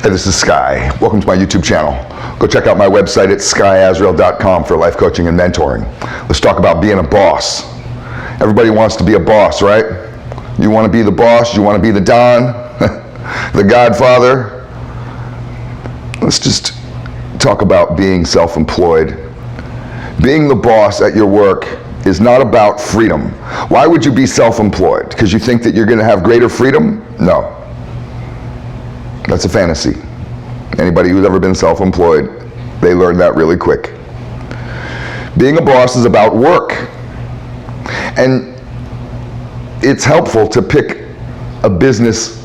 Hey, this is Sky. Welcome to my YouTube channel. Go check out my website at skysworld.com for life coaching and mentoring. Let's talk about being a boss. Everybody wants to be a boss, right? You want to be the boss, you want to be the Don, the Godfather. Let's just talk about being self-employed. Being the boss at your work is not about freedom. Why would you be self-employed? Because you think that you're going to have greater freedom? No. That's a fantasy. Anybody who's ever been self-employed, they learn that really quick. Being a boss is about work. And it's helpful to pick a business,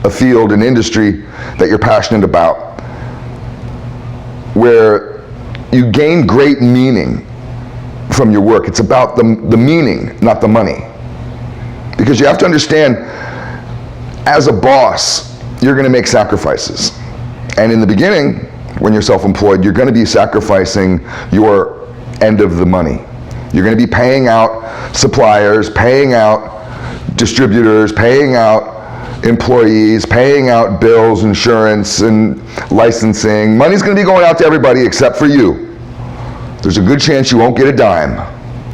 a field, an industry that you're passionate about, where you gain great meaning from your work. It's about the meaning, not the money. Because you have to understand, as a boss, you're going to make sacrifices. And in the beginning, when you're self-employed, you're going to be sacrificing your end of the money. You're going to be paying out suppliers, paying out distributors, paying out employees, paying out bills, insurance, and licensing. Money's going to be going out to everybody except for you. There's a good chance you won't get a dime,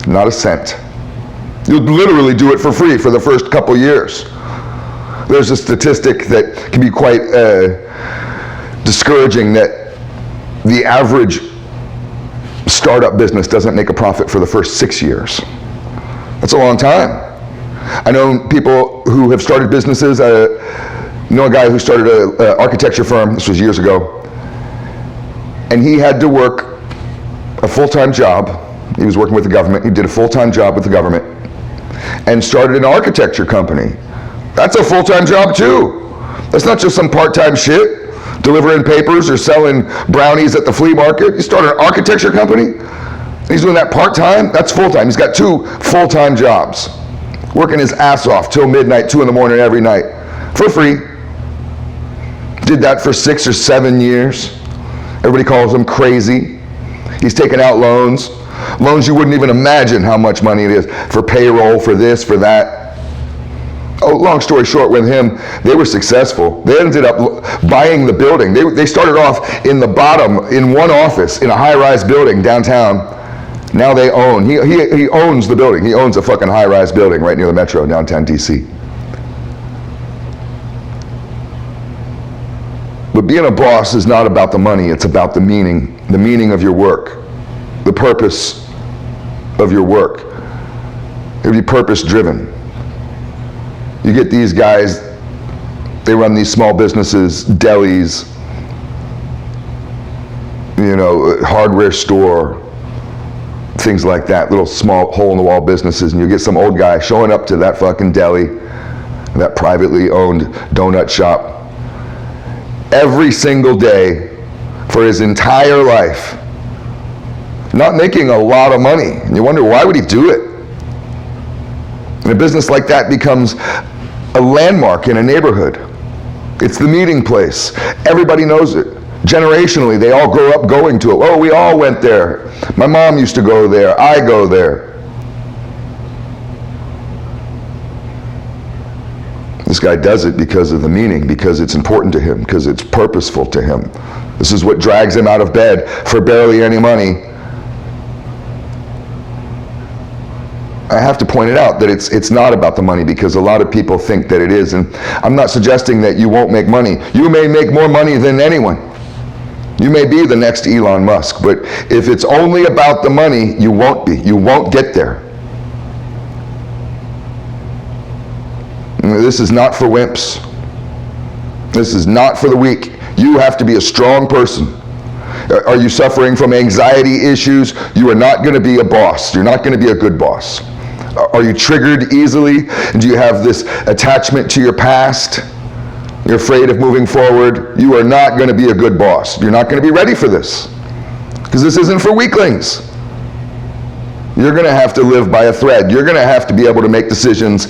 not a cent. You'll literally do it for free for the first couple years. There's a statistic that can be quite discouraging, that the average startup business doesn't make a profit for the first 6 years. That's a long time. I know people who have started businesses. I know a guy who started an architecture firm. This was years ago. And he had to work a full-time job. He was working with the government. He did a full-time job with the government and started an architecture company. That's a full-time job too. That's not just some part-time shit, delivering papers or selling brownies at the flea market. You start an architecture company, and he's doing that part-time. That's full-time. He's got 2 full-time jobs, working his ass off till midnight, 2 in the morning every night, for free. Did that for 6 or 7 years. Everybody calls him crazy. He's taking out loans you wouldn't even imagine how much money it is for payroll, for this, for that. Oh, long story short, with him, they were successful. They ended up buying the building. They started off in the bottom, in one office, in a high-rise building downtown. Now they own. He owns the building. He owns a fucking high-rise building right near the metro, downtown DC. But being a boss is not about the money. It's about the meaning of your work, the purpose of your work. It would be purpose-driven. You get these guys, they run these small businesses, delis, hardware store, things like that, little small hole-in-the-wall businesses, and you get some old guy showing up to that fucking deli, that privately owned donut shop, every single day for his entire life, not making a lot of money. And you wonder, why would he do it? And a business like that becomes a landmark in a neighborhood. It's the meeting place. Everybody knows it. Generationally, they all grow up going to it. Oh, we all went there. My mom used to go there. I go there. This guy does it because of the meaning, because it's important to him, because it's purposeful to him. This is what drags him out of bed for barely any money. I have to point it out that it's not about the money, because a lot of people think that it is. And I'm not suggesting that you won't make money. You may make more money than anyone. You may be the next Elon Musk, but if it's only about the money, you won't be. You won't get there. This is not for wimps. This is not for the weak. You have to be a strong person. Are you suffering from anxiety issues? You are not going to be a boss. You're not going to be a good boss. Are you triggered easily? Do you have this attachment to your past? You're afraid of moving forward? You are not going to be a good boss. You're not going to be ready for this, because this isn't for weaklings. You're going to have to live by a thread. You're going to have to be able to make decisions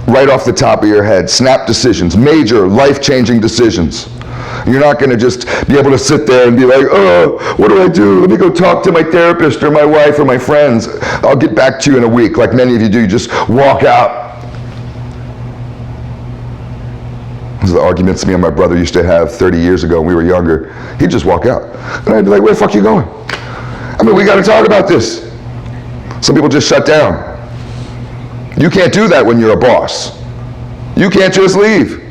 right off the top of your head. Snap decisions, major life-changing decisions. You're not going to just be able to sit there and be like, oh, what do I do? Let me go talk to my therapist or my wife or my friends. I'll get back to you in a week, like many of you do. You just walk out. This are the arguments me and my brother used to have 30 years ago when we were younger. He'd just walk out. And I'd be like, where the fuck you going? I mean, we got to talk about this. Some people just shut down. You can't do that when you're a boss. You can't just leave.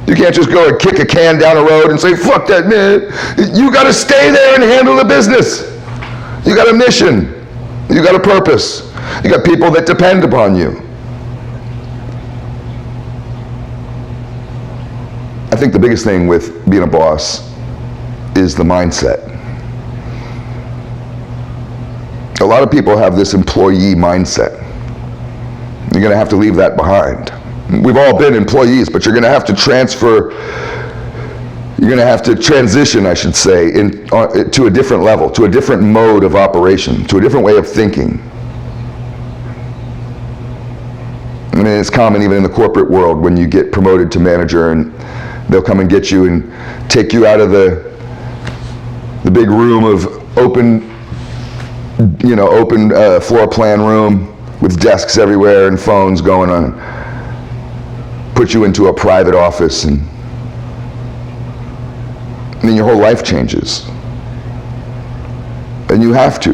You can't just go and kick a can down the road and say, fuck that, man. You got to stay there and handle the business. You got a mission. You got a purpose. You got people that depend upon you. I think the biggest thing with being a boss is the mindset. A lot of people have this employee mindset. You're going to have to leave that behind. We've all been employees, but you're going to have to transfer, you're going to have to transition, I should say, to a different level, to a different mode of operation, to a different way of thinking. I mean, it's common even in the corporate world when you get promoted to manager and they'll come and get you and take you out of the big room of open floor plan room with desks everywhere and phones going on, put you into a private office, and then your whole life changes. And you have to.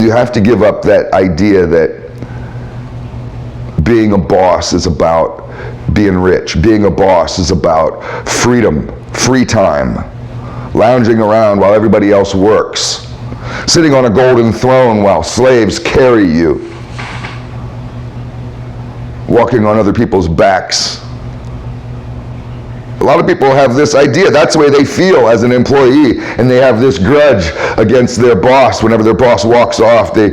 You have to give up that idea that being a boss is about being rich. Being a boss is about freedom, free time, lounging around while everybody else works, sitting on a golden throne while slaves carry you, walking on other people's backs. A lot of people have this idea. That's the way they feel as an employee, and they have this grudge against their boss. Whenever their boss walks off, they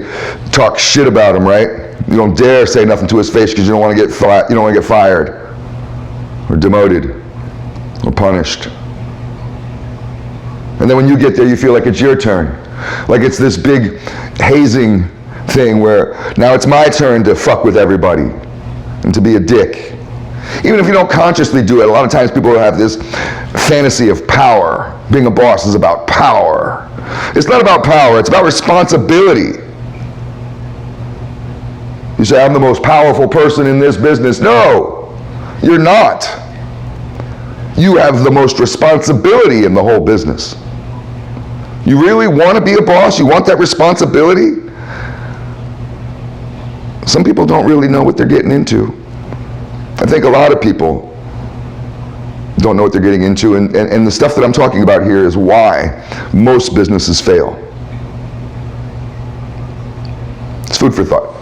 talk shit about him, right? You don't dare say nothing to his face because you don't want to get fired or demoted or punished. And then when you get there, you feel like it's your turn. Like it's this big hazing thing where now it's my turn to fuck with everybody and to be a dick. Even if you don't consciously do it, a lot of times people have this fantasy of power. Being a boss is about power. It's not about power, it's about responsibility. You say, I'm the most powerful person in this business. No, you're not. You have the most responsibility in the whole business. You really want to be a boss? You want that responsibility? Some people don't really know what they're getting into. I think a lot of people don't know what they're getting into, and the stuff that I'm talking about here is why most businesses fail. It's food for thought.